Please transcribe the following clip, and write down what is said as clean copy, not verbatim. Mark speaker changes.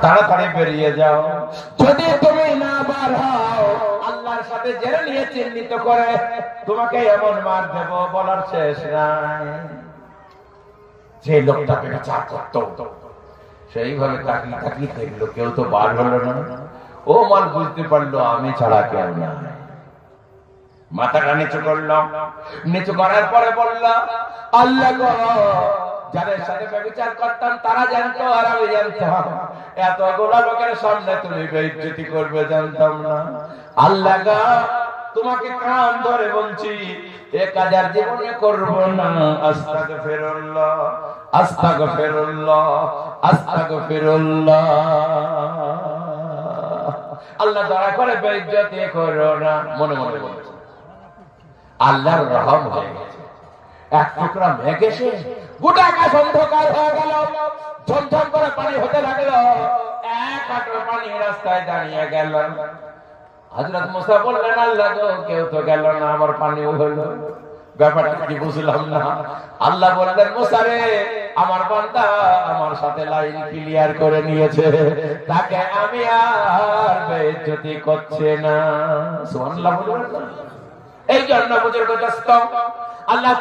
Speaker 1: তাড়াতাড়ি বেরিয়ে যাও। যদি তুমি না বার হও আল্লাহর সাথে জেনে নিয়ে চিহ্নিত করে তোমাকে এমন মার দেব বলার শেষ নাই। যে লোকটা ব্যভিচার করত সেইভাবে তাকিয়ে তাকিয়ে দেখলো, কেউ তো বার হলো না। ও মান বুঝতে পারলো আমি ছাড়া কেউ না। মাথাটা নিচু করলো, নিচু করার পরে বলল, আল্লাহ গো, যাদের সাথে ব্যভিচার করতাম তারা জানতো আর আমি জানতাম, এতগুলো লোকের সামনে তুমি বেইজ্জতি করবে জানতাম না। আল্লাহ গো, তোমাকে কান ধরে বলছি এ কাজ আর জীবনে করব না। আস্তাগফিরুল্লাহ, আস্তাগফিরুল্লাহ, আস্তাগফিরুল্লাহ। আল্লাহ দয়া করে বেইজ্জতি করো না। মনে মনে বলছে আল্লাহর রহম হয়ে গেছে। এক টুকরা মেঘ এসে গোটা আকাশ অন্ধকার হয়ে গেল, ঝমঝম করে পানি হতে লাগলো। এক হাঁটু পানি রাস্তায় দাঁড়িয়ে গেল। হযরত মুসা বললেন, আল্লাহ গো, কেউ তো গেল না, আমার পানিও হলো, ব্যাপারটা কি বুঝলাম না। আল্লাহ বললেন, মুসা রে, আমার বান্দা আমার সাথে লাইন ক্লিয়ার করে নিয়েছে, তাকে আমি আর বেইজ্জতি করছে না। সুবহানাল্লাহ। এই জন্য বুজুর্গ দোস্ত, আল্লাহ